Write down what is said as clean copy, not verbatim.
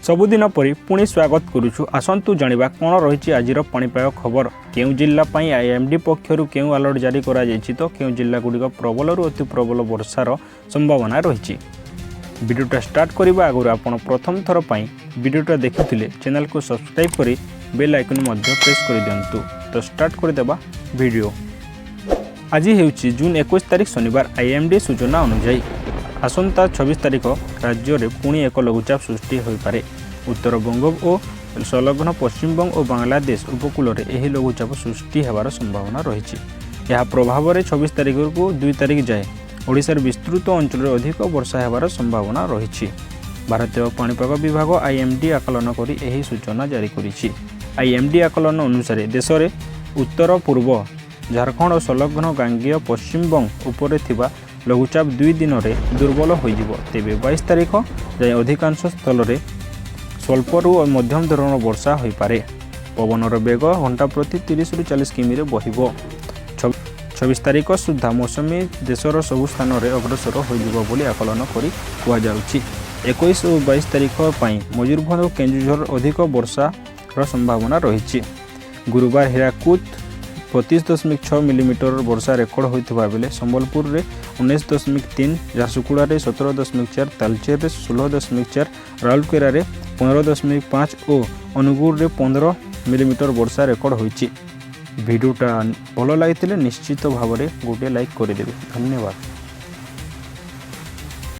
सबुदिन परी पुणी स्वागत करुछु। आसंतु जानिबा कोन रहिछि आजिर पाणीपाग खबर। केउ जिल्ला पई आईएमडी पक्षरु केउ अलर्ट जारी करा जायछि तो केउ जिल्ला गुडिक प्रबलरु अति प्रबल वर्षार संभावना रहिछि। वीडियोटा स्टार्ट करबा आगु आपण प्रथम थर पई वीडियोटा देखिथिले चैनल को सब्सक्राइब करी बेल आइकन मध्ये प्रेस कर दियंतु। तो स्टार्ट कर देबा वीडियो। आज हेउछि जून 21 तारिख शनिवार। आईएमडी सूचना अनुसार आसंता 26 तारिख राज्य में पुणी एक लघुचाप सृष्टि हो पारे। उत्तर बंग और संलग्न पश्चिमबंग और बांग्लादेश उपकूल में यह लघुचाप सृष्टि होवार संभावना रही। यह प्रभाव में 26 तारिख को 2 तारिख जाए ओडिशार विस्तृत अंचल अधिक वर्षा होवार संभावना रही। भारतीय पाणीपाग विभाग आईएमडी आकलन करी यह सूचना जारी करिछि। आईएमडी आकलन अनुसार देश में उत्तर पूर्व झारखंड और संलग्न गांगीय पश्चिमबंग उपरे थिबा लघुचाप 2 दिन में दुर्बल हो तेबे 22 तारिख जाए अधिकांश स्थल में स्वल्परू और मध्यम धरण वर्षा हो पारे। पवनर बेग घंटा प्रति 30 ରୁ 40 किमी बहिबो। 26 तारिख सुधा मौसमी देशर सबु स्थान में अग्रसर हो आकलन करी कुआ जाउछि। 21 और 22 तारिख पई मयूरभंज और केन्दुझर अधिक वर्षार संभावना रही। गुरुवार हीराकुद 25.6 मिलीमीटर वर्षा रेकर्ड होता बेले संबलपुर में 19.3, झारसुगुड़ा 17.4, तालचेर 16.4, राउरकेला 15.5 और अनुगुर में 15 मिलीमीटर वर्षा रेकर्ड होती। वीडियोटा भल लगी निश्चित भाव में गोटे लाइक करदेवे। धन्यवाद।